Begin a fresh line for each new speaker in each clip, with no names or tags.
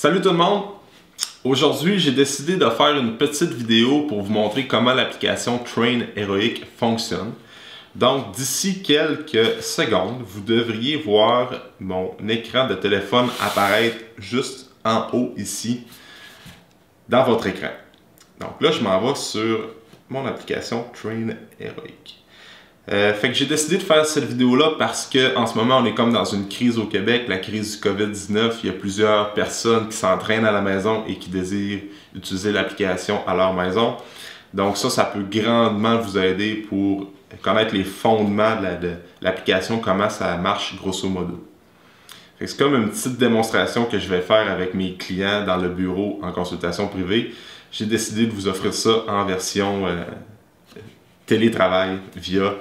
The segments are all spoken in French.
Salut tout le monde! Aujourd'hui, j'ai décidé de faire une petite vidéo pour vous montrer comment l'application Train Heroic fonctionne. Donc, d'ici quelques secondes, vous devriez voir mon écran de téléphone apparaître juste en haut ici, dans votre écran. Donc là, je m'en vais sur mon application Train Heroic. Fait que j'ai décidé de faire cette vidéo-là parce que en ce moment, on est comme dans une crise au Québec, la crise du COVID-19. Il y a plusieurs personnes qui s'entraînent à la maison et qui désirent utiliser l'application à leur maison. Donc ça peut grandement vous aider pour connaître les fondements de l'application, comment ça marche grosso modo. C'est comme une petite démonstration que je vais faire avec mes clients dans le bureau en consultation privée. J'ai décidé de vous offrir ça en version télétravail via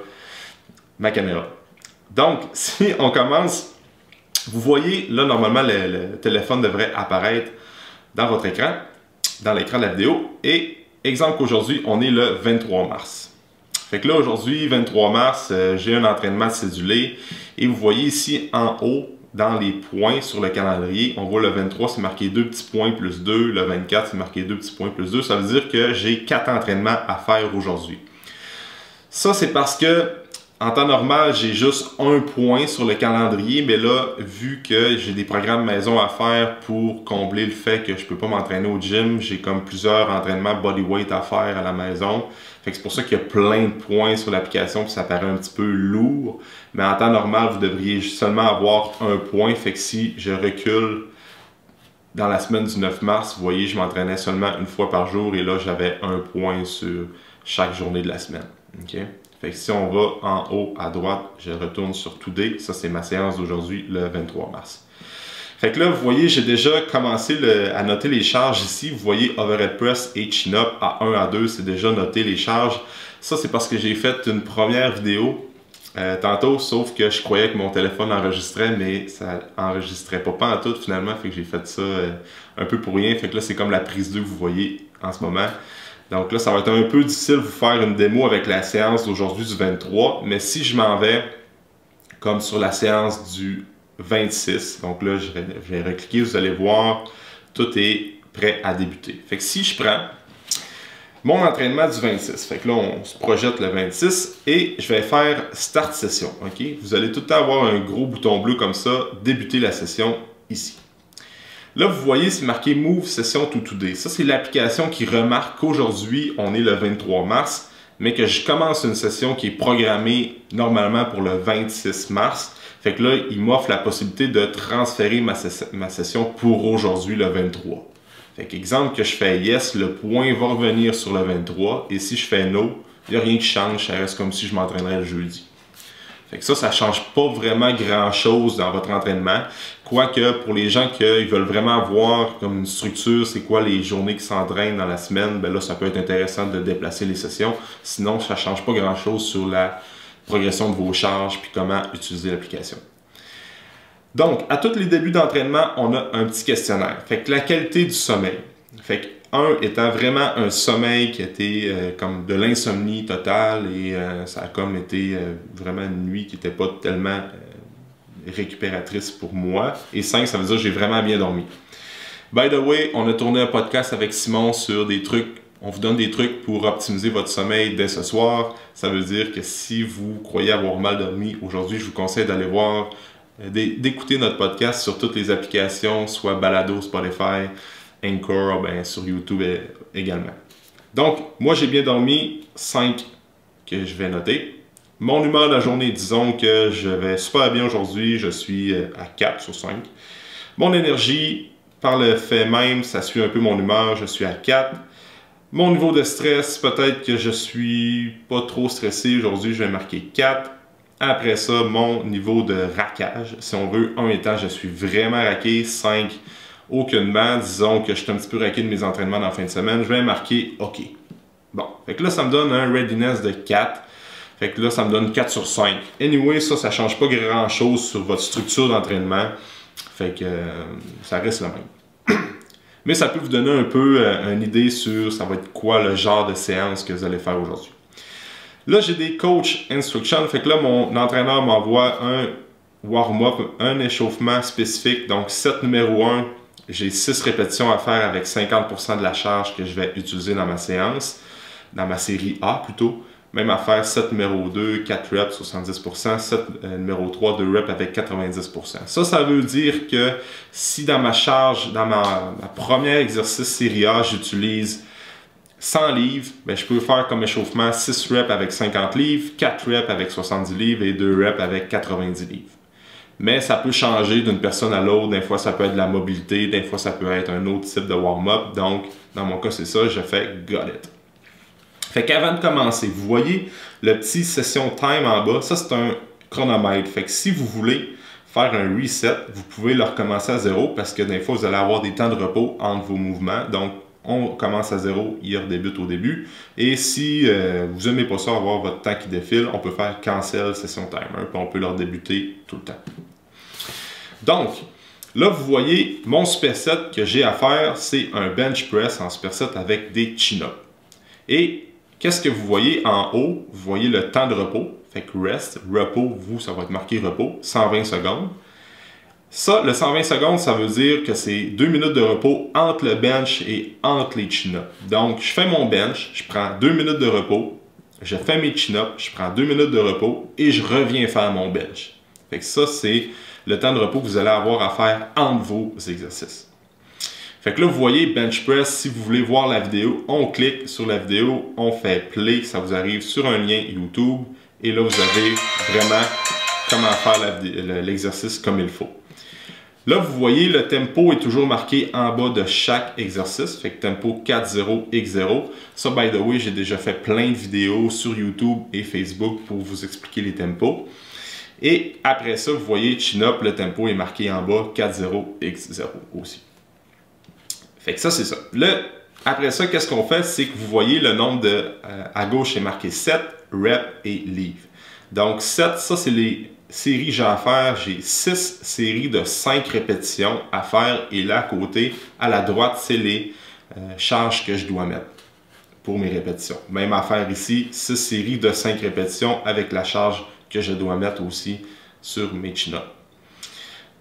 ma caméra. Donc, si on commence, vous voyez, là, normalement, le téléphone devrait apparaître dans votre écran, dans l'écran de la vidéo. Et, exemple qu'aujourd'hui, on est le 23 mars. Fait que là, aujourd'hui, 23 mars, j'ai un entraînement cédulé. Et vous voyez ici, en haut, dans les points sur le calendrier, on voit le 23, c'est marqué 2 petits points plus 2. Le 24, c'est marqué 2 petits points plus 2. Ça veut dire que j'ai 4 entraînements à faire aujourd'hui. Ça, c'est parce que en temps normal, j'ai juste un point sur le calendrier, mais là, vu que j'ai des programmes maison à faire pour combler le fait que je peux pas m'entraîner au gym, j'ai comme plusieurs entraînements bodyweight à faire à la maison. Fait que c'est pour ça qu'il y a plein de points sur l'application, puis ça paraît un petit peu lourd. Mais en temps normal, vous devriez seulement avoir un point. Fait que si je recule dans la semaine du 9 mars, vous voyez, je m'entraînais seulement une fois par jour et là, j'avais un point sur chaque journée de la semaine. Okay? Fait que si on va en haut à droite, je retourne sur Today. Ça, c'est ma séance d'aujourd'hui, le 23 mars. Fait que là, vous voyez, j'ai déjà commencé à noter les charges ici. Vous voyez Overhead Press et Chin Up à 1 à 2, c'est déjà noté les charges. Ça, c'est parce que j'ai fait une première vidéo tantôt, sauf que je croyais que mon téléphone enregistrait, mais ça enregistrait pas en tout finalement. Fait que j'ai fait ça un peu pour rien. Fait que là, c'est comme la prise 2 que vous voyez en ce moment. Donc là, ça va être un peu difficile de vous faire une démo avec la séance d'aujourd'hui du 23, mais si je m'en vais comme sur la séance du 26, donc là, je vais recliquer, vous allez voir, tout est prêt à débuter. Fait que si je prends mon entraînement du 26, fait que là, on se projette le 26 et je vais faire Start Session, ok? Vous allez tout le temps avoir un gros bouton bleu comme ça, débuter la session ici. Là, vous voyez, c'est marqué Move Session to Today. Ça, c'est l'application qui remarque qu'aujourd'hui, on est le 23 mars, mais que je commence une session qui est programmée normalement pour le 26 mars. Fait que là, il m'offre la possibilité de transférer ma session pour aujourd'hui, le 23. Fait qu'exemple que je fais Yes, le point va revenir sur le 23. Et si je fais No, il n'y a rien qui change, ça reste comme si je m'entraînerais le jeudi. Fait que ça ne change pas vraiment grand-chose dans votre entraînement. Quoique, pour les gens qui veulent vraiment avoir comme une structure, c'est quoi les journées qui s'entraînent dans la semaine, ben là, ça peut être intéressant de déplacer les sessions. Sinon, ça ne change pas grand-chose sur la progression de vos charges puis comment utiliser l'application. Donc, à tous les débuts d'entraînement, on a un petit questionnaire. Fait que la qualité du sommeil. Fait que 1 étant vraiment un sommeil qui était comme de l'insomnie totale et ça a comme été vraiment une nuit qui n'était pas tellement récupératrice pour moi. Et 5, ça veut dire que j'ai vraiment bien dormi. By the way, on a tourné un podcast avec Simon sur des trucs. On vous donne des trucs pour optimiser votre sommeil dès ce soir. Ça veut dire que si vous croyez avoir mal dormi aujourd'hui, je vous conseille d'aller voir, d'écouter notre podcast sur toutes les applications, soit Balado, Spotify, Anchor, ben, sur YouTube également. Donc, moi j'ai bien dormi, 5 que je vais noter. Mon humeur de la journée, disons que je vais super bien aujourd'hui, je suis à 4 sur 5. Mon énergie, par le fait même, ça suit un peu mon humeur, je suis à 4. Mon niveau de stress, peut-être que je suis pas trop stressé aujourd'hui, je vais marquer 4. Après ça, mon niveau de raquage, si on veut, 1 étant je suis vraiment raqué, 5 aucunement, disons que je suis un petit peu raqué de mes entraînements dans la fin de semaine, je vais marquer OK. Bon, fait que là, ça me donne un readiness de 4. Fait que là, ça me donne 4 sur 5. Anyway, ça ne change pas grand-chose sur votre structure d'entraînement. Fait que ça reste le même. Mais ça peut vous donner un peu une idée sur ça va être quoi le genre de séance que vous allez faire aujourd'hui. Là, j'ai des coach instructions. Fait que là, mon entraîneur m'envoie un warm-up, un échauffement spécifique. Donc, set numéro 1, J'ai 6 répétitions à faire avec 50% de la charge que je vais utiliser dans ma séance, dans ma série A plutôt. Même affaire, 7 numéro 2, 4 reps, 70%, 7 numéro 3, 2 reps avec 90%. Ça veut dire que si dans ma charge, dans ma premier exercice série A, j'utilise 100 livres, ben je peux faire comme échauffement 6 reps avec 50 livres, 4 reps avec 70 livres et 2 reps avec 90 livres. Mais ça peut changer d'une personne à l'autre. Des fois, ça peut être de la mobilité, des fois, ça peut être un autre type de warm-up. Donc, dans mon cas, c'est ça, je fais got it. Fait qu'avant de commencer, vous voyez le petit session time en bas, ça c'est un chronomètre. Fait que si vous voulez faire un reset, vous pouvez le recommencer à 0 parce que des fois vous allez avoir des temps de repos entre vos mouvements. Donc on commence à 0, il redébute au début. Et si vous n'aimez pas ça, avoir votre temps qui défile, on peut faire cancel session timer, puis on peut le redébuter tout le temps. Donc, là vous voyez mon superset que j'ai à faire, c'est un bench press en superset avec des chin-ups. Et qu'est-ce que vous voyez en haut? Vous voyez le temps de repos. Fait que rest, repos, vous, ça va être marqué repos, 120 secondes. Ça, le 120 secondes, ça veut dire que c'est 2 minutes de repos entre le bench et entre les chin-ups. Donc, je fais mon bench, je prends 2 minutes de repos, je fais mes chin-ups, je prends 2 minutes de repos et je reviens faire mon bench. Fait que ça, c'est le temps de repos que vous allez avoir à faire entre vos exercices. Fait que là, vous voyez bench press, si vous voulez voir la vidéo, on clique sur la vidéo, on fait play, ça vous arrive sur un lien YouTube et là, vous avez vraiment comment faire l'exercice comme il faut. Là, vous voyez, le tempo est toujours marqué en bas de chaque exercice, fait que tempo 4-0-X0. Ça, by the way, j'ai déjà fait plein de vidéos sur YouTube et Facebook pour vous expliquer les tempos. Et après ça, vous voyez, chin-up, le tempo est marqué en bas 4-0-X0 aussi. Fait que ça, c'est ça. Là, après ça, qu'est-ce qu'on fait? C'est que vous voyez le nombre à gauche, c'est marqué 7, reps et livres. Donc, 7, ça, c'est les séries que j'ai à faire. J'ai 6 séries de 5 répétitions à faire. Et là, à côté, à la droite, c'est les charges que je dois mettre pour mes répétitions. Même affaire ici, 6 séries de 5 répétitions avec la charge que je dois mettre aussi sur mes chin-ups.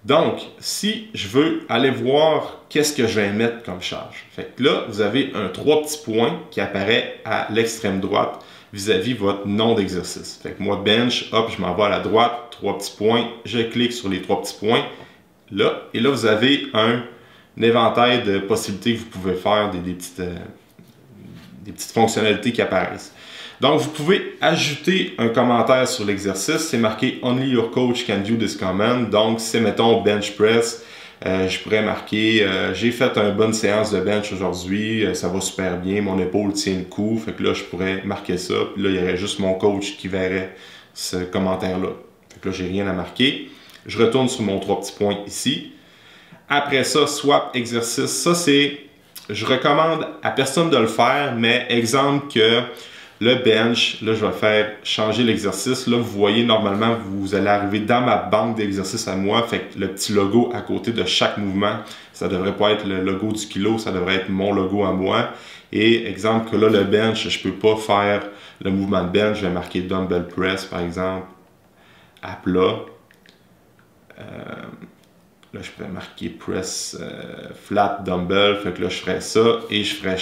Donc, si je veux aller voir qu'est-ce que je vais mettre comme charge. Fait que là, vous avez un 3 petits points qui apparaît à l'extrême droite vis-à-vis votre nom d'exercice. Fait que moi, bench, hop, je m'en vais à la droite, 3 petits points, je clique sur les 3 petits points, là, et là, vous avez un éventail de possibilités que vous pouvez faire, des petites fonctionnalités qui apparaissent. Donc, vous pouvez ajouter un commentaire sur l'exercice. C'est marqué « Only your coach can do this command ». Donc, si c'est, mettons, bench press, je pourrais marquer « J'ai fait une bonne séance de bench aujourd'hui, ça va super bien, mon épaule tient le coup ». Fait que là, je pourrais marquer ça. Puis là, il y aurait juste mon coach qui verrait ce commentaire-là. Fait que là, j'ai rien à marquer. Je retourne sur mon 3 petits points ici. Après ça, swap exercice. Ça, c'est... Je recommande à personne de le faire, mais exemple que... Le bench, là, je vais faire changer l'exercice. Là, vous voyez, normalement, vous allez arriver dans ma banque d'exercices à moi. Fait que le petit logo à côté de chaque mouvement, ça ne devrait pas être le logo du kilo, ça devrait être mon logo à moi. Et exemple que là, le bench, je ne peux pas faire le mouvement de bench. Je vais marquer dumbbell press, par exemple, à plat. Là, je pourrais marquer press flat dumbbell. Fait que là, je ferais ça et je ferais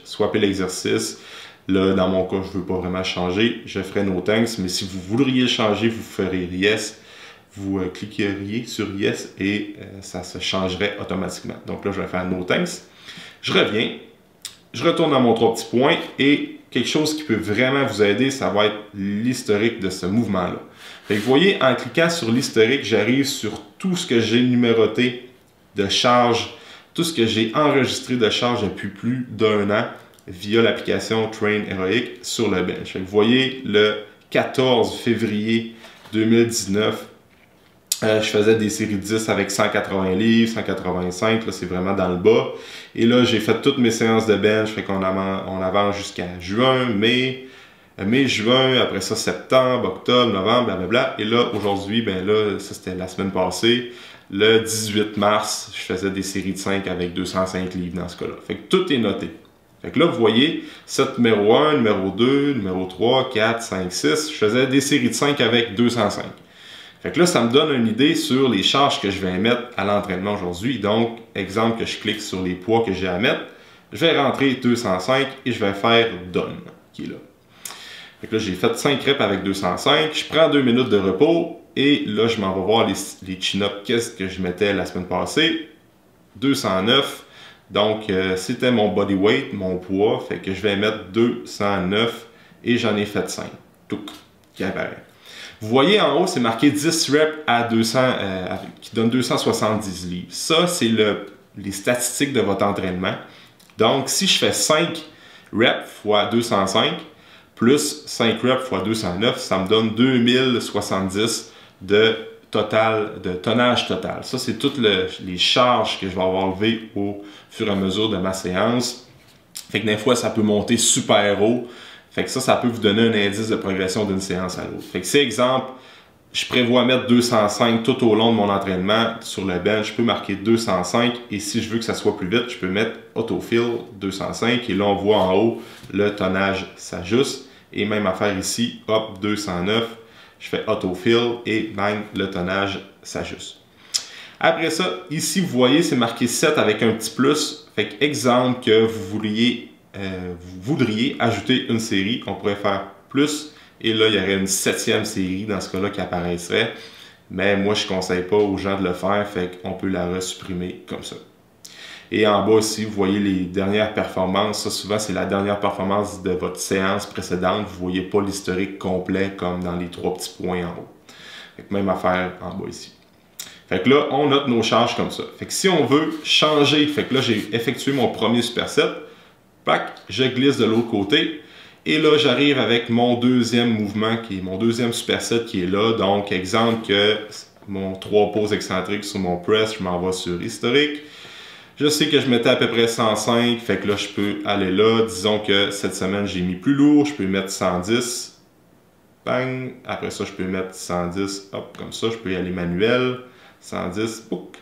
swapper l'exercice. Là, dans mon cas, je ne veux pas vraiment changer. Je ferai no thanks, mais si vous voudriez changer, vous ferez yes. Vous cliqueriez sur yes et ça se changerait automatiquement. Donc là, je vais faire no thanks. Je reviens. Je retourne dans mon 3 petits points et quelque chose qui peut vraiment vous aider, ça va être l'historique de ce mouvement-là. Vous voyez, en cliquant sur l'historique, j'arrive sur tout ce que j'ai numéroté de charge, tout ce que j'ai enregistré de charge depuis plus d'1 an. Via l'application Train Heroic sur le bench. Vous voyez, le 14 février 2019, je faisais des séries de 10 avec 180 livres, 185, là c'est vraiment dans le bas. Et là, j'ai fait toutes mes séances de bench, fait qu'on avance jusqu'à juin, mai, juin, après ça septembre, octobre, novembre, blablabla. Et là, aujourd'hui, ben là, ça c'était la semaine passée, le 18 mars, je faisais des séries de 5 avec 205 livres dans ce cas-là. Fait que tout est noté. Fait que là, vous voyez, set numéro 1, numéro 2, numéro 3, 4, 5, 6, je faisais des séries de 5 avec 205. Fait que là, ça me donne une idée sur les charges que je vais mettre à l'entraînement aujourd'hui. Donc, exemple que je clique sur les poids que j'ai à mettre, je vais rentrer 205 et je vais faire Done, qui est là. Fait que là, j'ai fait 5 reps avec 205, je prends 2 minutes de repos et là, je m'en vais voir les chin-ups, qu'est-ce que je mettais la semaine passée. 209, donc c'était mon body weight, mon poids, fait que je vais mettre 209 et j'en ai fait 5. Tout qui apparaît. Vous voyez en haut, c'est marqué 10 reps à 200, qui donne 270 livres. Ça, c'est les statistiques de votre entraînement. Donc, si je fais 5 reps x 205, plus 5 reps x 209, ça me donne 2070 de tonnage total. Ça, c'est toutes les charges que je vais avoir levées au fur et à mesure de ma séance. Fait que des fois, ça peut monter super haut. Fait que ça peut vous donner un indice de progression d'une séance à l'autre. Fait que c'est exemple, je prévois mettre 205 tout au long de mon entraînement sur le bench. Je peux marquer 205 et si je veux que ça soit plus vite, je peux mettre autofill 205 et là, on voit en haut, le tonnage s'ajuste. Et même affaire ici, hop, 209. Je fais autofill et bang, le tonnage s'ajuste. Après ça, ici, vous voyez, c'est marqué 7 avec un petit plus. Fait que, exemple que vous voudriez ajouter une série, on pourrait faire plus. Et là, il y aurait une 7e série dans ce cas-là qui apparaîtrait. Mais moi, je ne conseille pas aux gens de le faire, fait qu'on peut la resupprimer comme ça. Et en bas aussi, vous voyez les dernières performances. Ça, souvent, c'est la dernière performance de votre séance précédente. Vous ne voyez pas l'historique complet comme dans les 3 petits points en haut. Fait que même affaire en bas ici. Fait que là, on note nos charges comme ça. Fait que si on veut changer, fait que là, j'ai effectué mon premier superset. Pac, je glisse de l'autre côté. Et là, j'arrive avec mon deuxième mouvement, qui est mon deuxième superset qui est là. Donc, exemple que mon 3 pauses excentriques sur mon press, je m'en vais sur historique. Je sais que je mettais à peu près 105, fait que là, je peux aller là. Disons que cette semaine, j'ai mis plus lourd, je peux mettre 110. Bang! Après ça, je peux mettre 110, hop, comme ça, je peux y aller manuel. 110, pouc.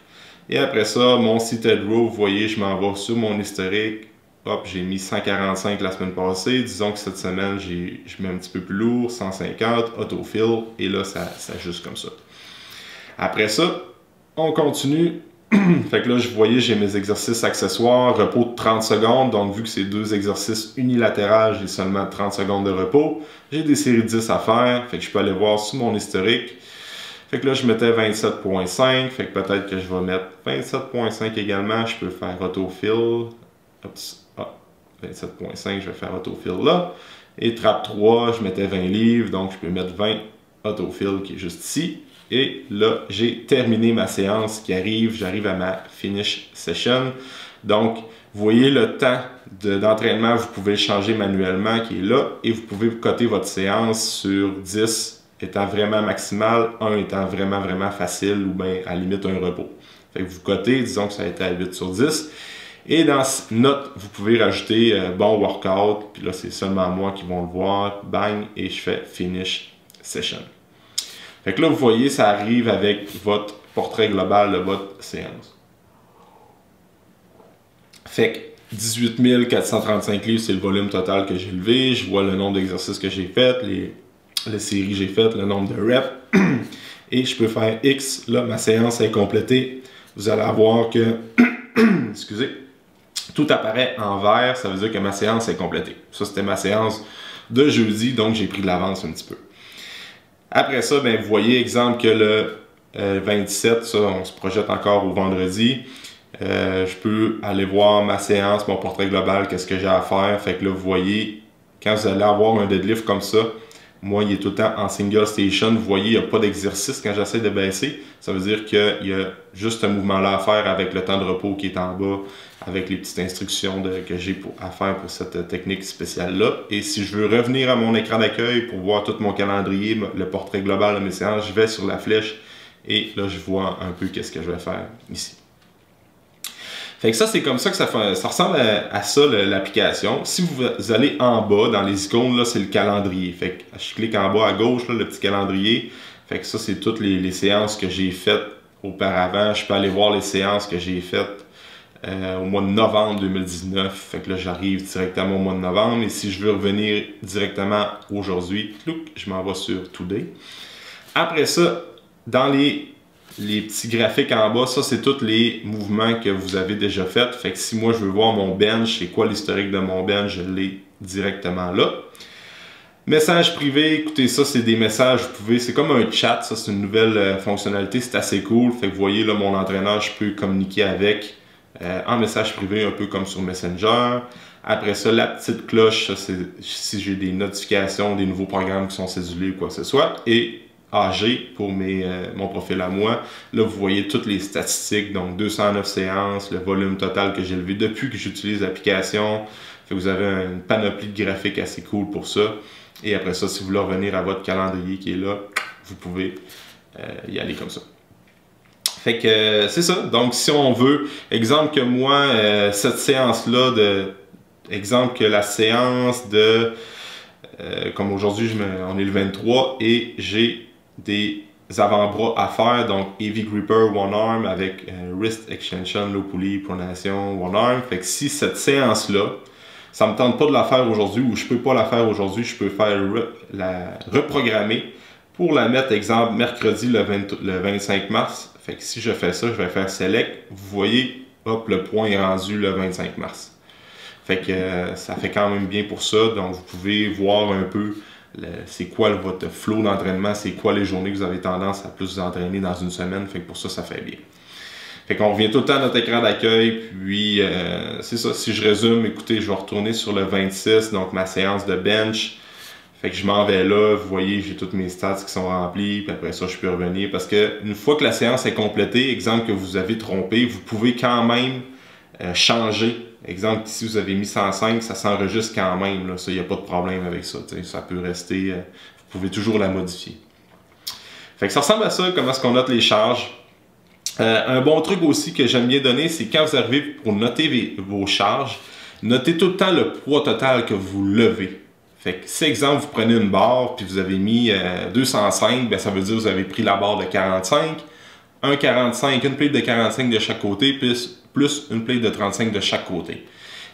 Et après ça, mon seated row, vous voyez, je m'en vais sur mon historique. Hop, j'ai mis 145 la semaine passée. Disons que cette semaine, je mets un petit peu plus lourd, 150, autofill, et là, ça s'ajuste comme ça. Après ça, on continue. Fait que là, vous voyez, j'ai mes exercices accessoires, repos de 30 secondes. Donc, vu que c'est 2 exercices unilatérales, j'ai seulement 30 secondes de repos. J'ai des séries de 10 à faire. Fait que je peux aller voir sur mon historique. Fait que là, je mettais 27.5. Fait que peut-être que je vais mettre 27.5 également. Je peux faire autofill. 27.5, je vais faire autofill là. Et trappe 3, je mettais 20 livres. Donc, je peux mettre 20 autofill qui est juste ici. Et là, j'ai terminé ma séance qui arrive. J'arrive à ma finish session. Donc, vous voyez le temps d'entraînement, vous pouvez le changer manuellement qui est là. Et vous pouvez coter votre séance sur 10 étant vraiment maximal, 1 étant vraiment, vraiment facile ou bien à la limite un repos. Fait que vous cotez, disons que ça a été à 8 sur 10. Et dans note, vous pouvez rajouter bon workout. Puis là, c'est seulement moi qui vont le voir. Bang, et je fais finish session. Fait que là, vous voyez, ça arrive avec votre portrait global de votre séance. Fait que 18 435 livres, c'est le volume total que j'ai levé. Je vois le nombre d'exercices que j'ai fait, les séries que j'ai faites, le nombre de reps. Et je peux faire X. Là, ma séance est complétée. Vous allez voir que, excusez, tout apparaît en vert. Ça veut dire que ma séance est complétée. Ça, c'était ma séance de jeudi, donc j'ai pris de l'avance un petit peu. Après ça, ben, vous voyez, exemple que le 27, ça, on se projette encore au vendredi. Je peux aller voir ma séance, mon portrait global, qu'est-ce que j'ai à faire. Fait que là, vous voyez, quand vous allez avoir un deadlift comme ça, moi, il est tout le temps en single station. Vous voyez, il n'y a pas d'exercice quand j'essaie de baisser. Ça veut dire qu'il y a juste un mouvement-là à faire avec le temps de repos qui est en bas, avec les petites instructions que j'ai à faire pour cette technique spéciale-là. Et si je veux revenir à mon écran d'accueil pour voir tout mon calendrier, le portrait global de mes séances, je vais sur la flèche et là, je vois un peu qu'est-ce que je vais faire ici. Fait que ça, c'est comme ça que ça ressemble à ça, l'application. Si vous allez en bas, dans les icônes, là, c'est le calendrier. Fait que je clique en bas à gauche, là, le petit calendrier. Fait que ça, c'est toutes les séances que j'ai faites auparavant. Je peux aller voir les séances que j'ai faites au mois de novembre 2019. Fait que là, j'arrive directement au mois de novembre. Et si je veux revenir directement aujourd'hui, je m'en vais sur Today. Après ça, dans les petits graphiques en bas, ça c'est tous les mouvements que vous avez déjà fait. Fait que si moi je veux voir mon bench, c'est quoi l'historique de mon bench, je l'ai directement là. Messages privés, écoutez, ça c'est des messages, vous pouvez, c'est comme un chat, ça c'est une nouvelle fonctionnalité, c'est assez cool. Fait que vous voyez là mon entraîneur, je peux communiquer avec en message privé, un peu comme sur Messenger. Après ça, la petite cloche, ça c'est si j'ai des notifications, des nouveaux programmes qui sont cédulés ou quoi que ce soit. Et AG pour mon profil à moi. Là, vous voyez toutes les statistiques, donc 209 séances, le volume total que j'ai levé depuis que j'utilise l'application. Vous avez une panoplie de graphiques assez cool pour ça. Et après ça, si vous voulez revenir à votre calendrier qui est là, vous pouvez y aller comme ça. Fait que c'est ça. Donc, si on veut, exemple que moi, cette séance-là, exemple que la séance de, comme aujourd'hui, on est le 23 et j'ai des avant-bras à faire, donc Heavy Gripper One Arm avec Wrist Extension, Low Pulley, Pronation, One Arm. Fait que si cette séance-là, ça me tente pas de la faire aujourd'hui ou je peux pas la faire aujourd'hui, je peux faire la reprogrammer pour la mettre, exemple, mercredi le 25 mars. Fait que si je fais ça, je vais faire Select. Vous voyez, hop, le point est rendu le 25 mars. Fait que ça fait quand même bien pour ça. Donc, vous pouvez voir un peu c'est quoi votre flow d'entraînement, c'est quoi les journées que vous avez tendance à plus vous entraîner dans une semaine. Fait que pour ça, ça fait bien. Fait qu'on revient tout le temps à notre écran d'accueil, puis c'est ça, si je résume, écoutez, je vais retourner sur le 26, donc ma séance de bench. Fait que je m'en vais là, vous voyez, j'ai toutes mes stats qui sont remplies, puis après ça, je peux revenir. Parce que une fois que la séance est complétée, exemple que vous avez trompé, vous pouvez quand même changer. Exemple, ici, vous avez mis 105, ça s'enregistre quand même, là. Ça, il n'y a pas de problème avec ça, t'sais. Ça peut rester, vous pouvez toujours la modifier. Fait que ça ressemble à ça, comment est-ce qu'on note les charges. Un bon truc aussi que j'aime bien donner, c'est quand vous arrivez pour noter vos charges, notez tout le temps le poids total que vous levez. Fait que si, exemple, vous prenez une barre puis vous avez mis 205, ben, ça veut dire que vous avez pris la barre de 45, un 45, une plate de 45 de chaque côté, plus une plate de 35 de chaque côté.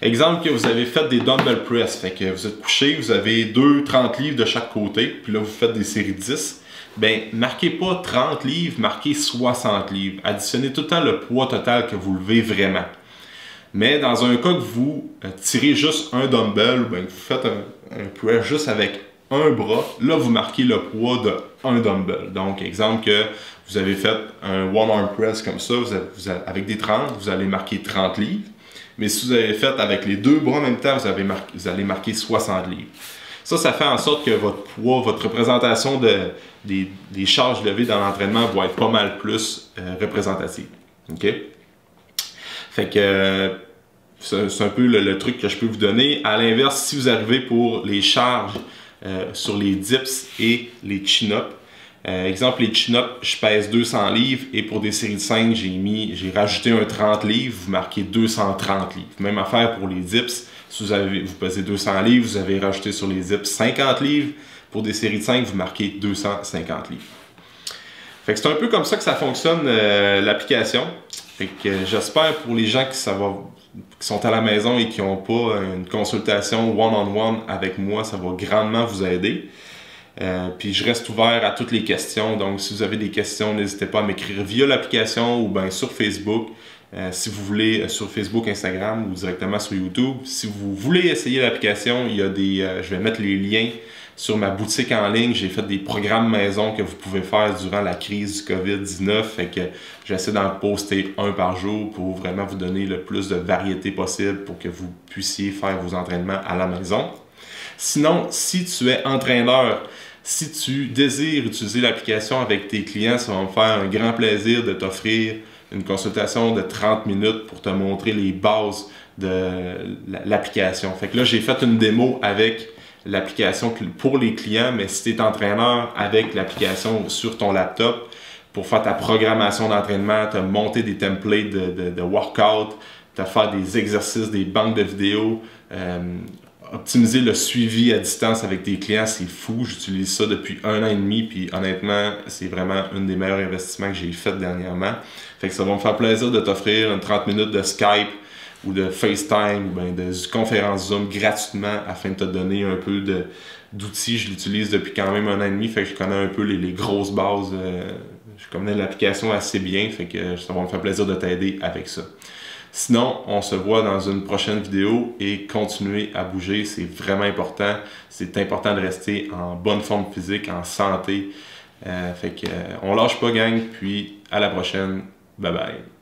Exemple que vous avez fait des dumbbell press, fait que vous êtes couché, vous avez 30 livres de chaque côté, puis là vous faites des séries de 10. Ben, marquez pas 30 livres, marquez 60 livres. Additionnez tout le temps le poids total que vous levez vraiment. Mais dans un cas que vous tirez juste un dumbbell, ben, vous faites un press juste avec un bras, là vous marquez le poids de un dumbbell. Donc, exemple que vous avez fait un one arm press comme ça, avec des 30, vous allez marquer 30 livres. Mais si vous avez fait avec les deux bras en même temps, vous allez marquer 60 livres. Ça fait en sorte que votre poids, votre représentation des charges levées dans l'entraînement va être pas mal plus représentative. OK? Fait que c'est un peu le truc que je peux vous donner. À l'inverse, si vous arrivez pour les charges sur les dips et les chin-ups, exemple, les chin-ups, je pèse 200 livres et pour des séries de 5, j'ai rajouté un 30 livres, vous marquez 230 livres. Même affaire pour les dips. Si vous pesez 200 livres, vous avez rajouté sur les dips 50 livres. Pour des séries de 5, vous marquez 250 livres. Fait que c'est un peu comme ça que ça fonctionne l'application. Fait que j'espère pour les gens qui sont à la maison et qui n'ont pas une consultation one-on-one avec moi, ça va grandement vous aider. Puis je reste ouvert à toutes les questions. Donc si vous avez des questions, n'hésitez pas à m'écrire via l'application ou bien sur Facebook. Si vous voulez sur Facebook, Instagram ou directement sur YouTube. Si vous voulez essayer l'application, il y a je vais mettre les liens sur ma boutique en ligne. J'ai fait des programmes maison que vous pouvez faire durant la crise du COVID-19. Fait que j'essaie d'en poster un par jour pour vraiment vous donner le plus de variété possible pour que vous puissiez faire vos entraînements à la maison. Sinon, si tu es entraîneur, si tu désires utiliser l'application avec tes clients, ça va me faire un grand plaisir de t'offrir une consultation de 30 minutes pour te montrer les bases de l'application. Fait que là, j'ai fait une démo avec l'application pour les clients, mais si tu es entraîneur avec l'application sur ton laptop pour faire ta programmation d'entraînement, te monter des templates de workout, te faire des exercices, des banques de vidéos, optimiser le suivi à distance avec tes clients, c'est fou. J'utilise ça depuis 1 an et demi, puis honnêtement, c'est vraiment un des meilleurs investissements que j'ai fait dernièrement. Fait que ça va me faire plaisir de t'offrir une 30 minutes de Skype ou de FaceTime ou bien de conférence Zoom gratuitement afin de te donner un peu d'outils. Je l'utilise depuis quand même 1 an et demi, fait que je connais un peu les grosses bases. je connais l'application assez bien, fait que ça va me faire plaisir de t'aider avec ça. Sinon, on se voit dans une prochaine vidéo et continuez à bouger, c'est vraiment important. C'est important de rester en bonne forme physique, en santé. Fait que on lâche pas, gang, puis à la prochaine. Bye bye.